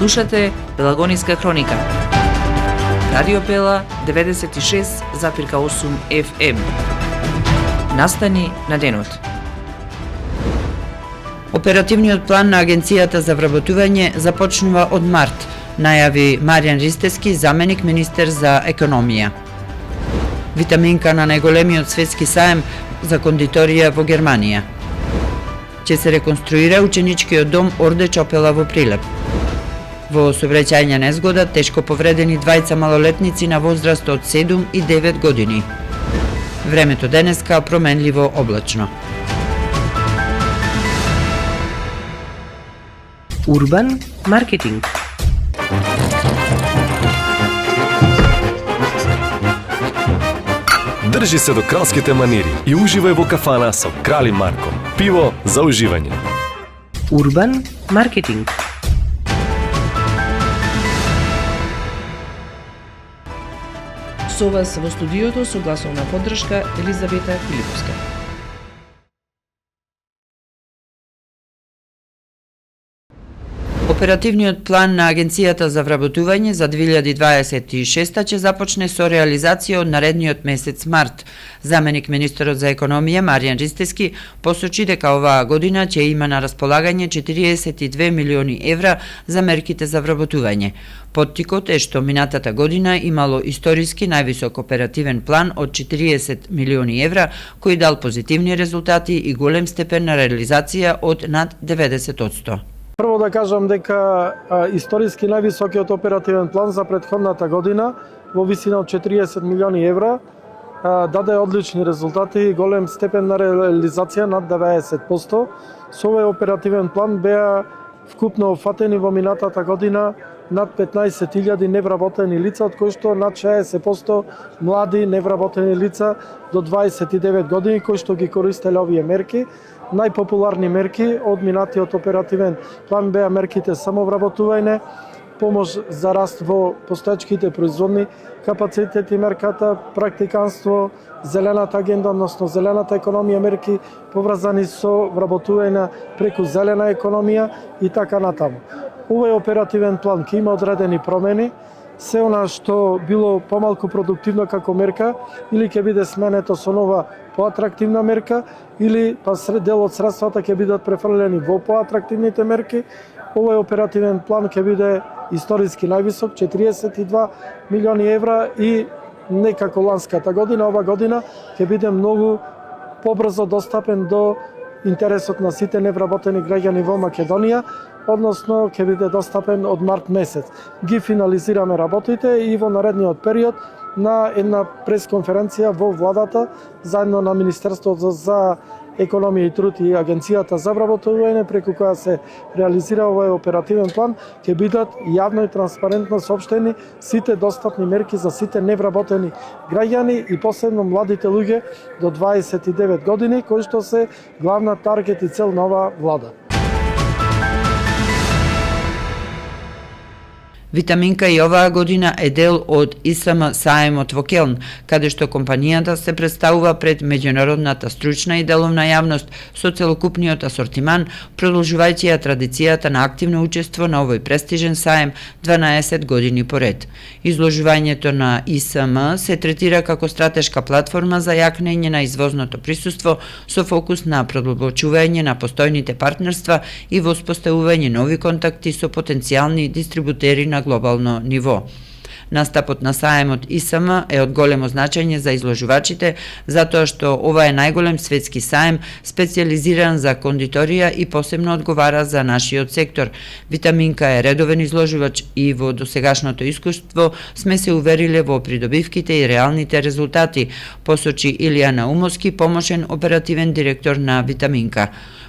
Слушате Пелагониска хроника. Радио Пела 96,8 FM. Настани на денот. Оперативниот план на Агенцијата за вработување започнува од март, најави Маријан Ристевски, заменик министер за економија. Витаминка на најголемиот светски саем за кондиторија во Германија. Ќе се реконструира ученичкиот дом Орде Чопела во Прилеп. Во сообраќајна незгода тешко повредени двајца малолетници на возраст од 7 и 9 години. Времето денеска променливо облачно. Урбан маркетинг. Држи се до кралските манири и уживај во кафана со Крали Марко. Пиво за уживање. Урбан маркетинг. Со вас во студиото со гласовна поддршка Елизавета Филиповска. Оперативниот план на Агенцијата за вработување за 2026 ќе започне со реализација од наредниот месец март. Заменик министерот за економија Маријан Ристевски посочи дека оваа година ќе има на располагање 42 милиони евра за мерките за вработување. Поттикот е што минатата година имало историски највисок оперативен план од 40 милиони евра, кој дал позитивни резултати и голем степен на реализација од над 90%. Прво да кажам дека историски највисокиот оперативен план за претходната година во висина од 40 милиони евра даде одлични резултати и голем степен на реализација над 90%. Со овој оперативен план беа вкупно офатени во минатата година над 15.000 невработени лица, од кои што над 60% млади невработени лица до 29 години кои што ги користеле овие мерки. Најпопуларни мерки од минатиот оперативен план беа мерките самовработување, помош за раст во постоечките производни капацитети мерката, практиканство, зелената агенда, односно зелената економија, мерки поврзани со вработување преку зелена економија и така натаму. Овој оперативен план ќе има одредени промени. Се она што било помалку продуктивно како мерка или ќе биде сменето со нова поатрактивна мерка или па дел од средствата ќе бидат префрлени во поатрактивните мерки. Овој оперативен план ќе биде историски највисок, 42 милиони евра и не како ланската година, ова година ќе биде многу побрзо достапен до интересот на сите невработени граѓани во Македонија, односно ќе биде достапен од март месец. Ги финализираме работите и во наредниот период на една пресконференција во владата заедно на Министерството за економија и труд и Агенцијата за вработување, преку која се реализира овој оперативен план, ќе бидат јавно и транспарентно соопштени сите достапни мерки за сите невработени граѓани и посебно младите луѓе до 29 години, кои што се главна таргет и цел на оваа влада. Витаминка и оваа година е дел од ИСМ саемот во Келн, каде што компанијата се представува пред меѓународната стручна и деловна јавност со целокупниот асортиман, продолжувајќи ја традицијата на активно учество на овој престижен саем 12 години поред. Изложувањето на ИСМ се третира како стратешка платформа за јакнење на извозното присуство со фокус на продлабочување на постојните партнерства и воспоставување нови контакти со потенцијални дистрибутери на глобално ниво. Настапот на саемот ИСМ е од големо значење за изложувачите, затоа што ова е најголем светски саем специјализиран за кондиторија и посебно одговара за нашиот сектор. Витаминка е редовен изложувач и во досегашното искуство сме се увериле во придобивките и реалните резултати, посочи Илија Наумовски, помошен оперативен директор на Витаминка.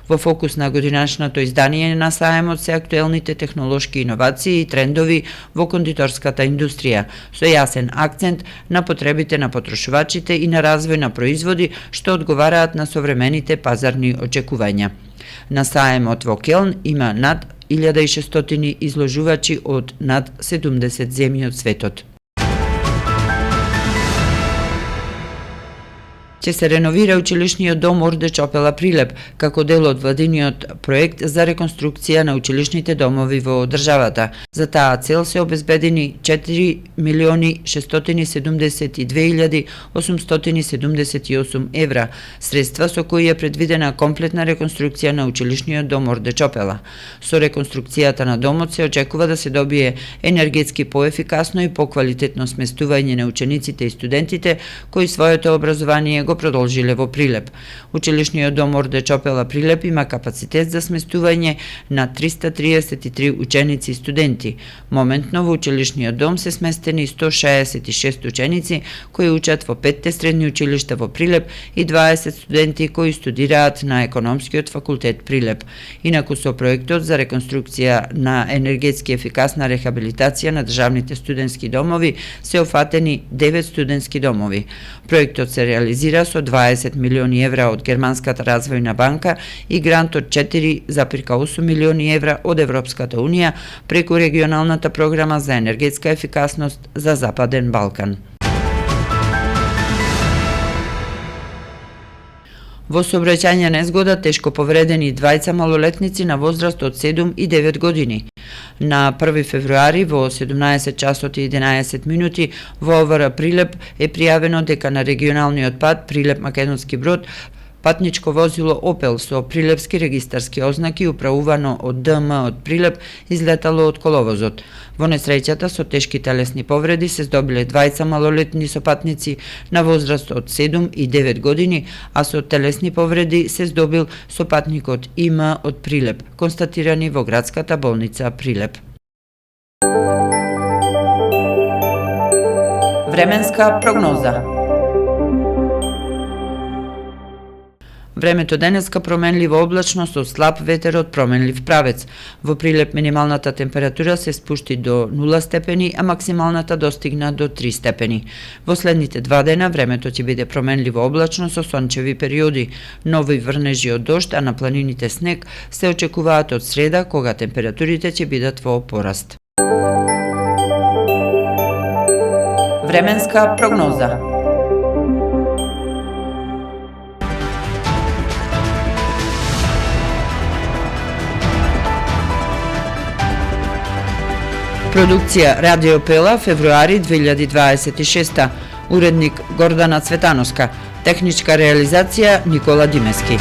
Во фокус на годинашното издание на саемот се актуелните технолошки иновации и трендови во кондиторската индустрија, со јасен акцент на потребите на потрошувачите и на развој на производи што одговараат на современите пазарни очекувања. На саемот во Келн има над 1600 изложувачи од над 70 земји од светот. Ќе се реновира училишниот дом Орде Чопела Прилеп, како дел од владиниот проект за реконструкција на училишните домови во државата. За таа цел се обезбедени 4.672.878 евра, средства со кои е предвидена комплетна реконструкција на училишниот дом Орде Чопела. Со реконструкцијата на домот се очекува да се добие енергетски поефикасно и поквалитетно сместување на учениците и студентите кои своето образование го продолжиле во Прилеп. Училишниот дом Орде Чопела Прилеп има капацитет за сместување на 333 ученици и студенти. Моментно во училишниот дом се сместени 166 ученици кои учат во 5 средни училишта во Прилеп и 20 студенти кои студираат на економскиот факултет Прилеп. Инаку со проектот за реконструкција на енергетски ефикасна рехабилитација на државните студентски домови се офатени 9 студентски домови. Проектот се реализира со 20 милиони евра од Германската развојна банка и грант од 4,8 милиони евра од Европската унија преку регионалната програма за енергетска ефикасност за Западен Балкан. Во сообраќајна незгода тешко повредени двајца малолетници на возраст од 7 и 9 години. На 1 февруари во 17 часот и 11 минути во ОВР Прилеп е пријавено дека на регионалниот пат Прилеп-Македонски Брод патничко возило Опел со прилепски регистарски ознаки управувано од ДМ од Прилеп излетало од коловозот. Во несреќата со тешки телесни повреди се здобиле двајца малолетни сопатници на возраст од 7 и 9 години, а со телесни повреди се здобил сопатникот ИМ од Прилеп, констатирани во градската болница Прилеп. Временска прогноза. Времето денеска променливо облачно со слаб ветер од променлив правец. Во Прилеп минималната температура се спушти до 0 степени, а максималната достигна до 3 степени. Во следните 2 дена времето ќе биде променливо облачно со сончеви периоди. Нови врнежи од дожд, а на планините снег се очекуваат од среда, кога температурите ќе бидат во пораст. Временска прогноза. Продукција Радио Пела, февруари 2026. Уредник Гордана Цветановска. Техничка реализација Никола Димески.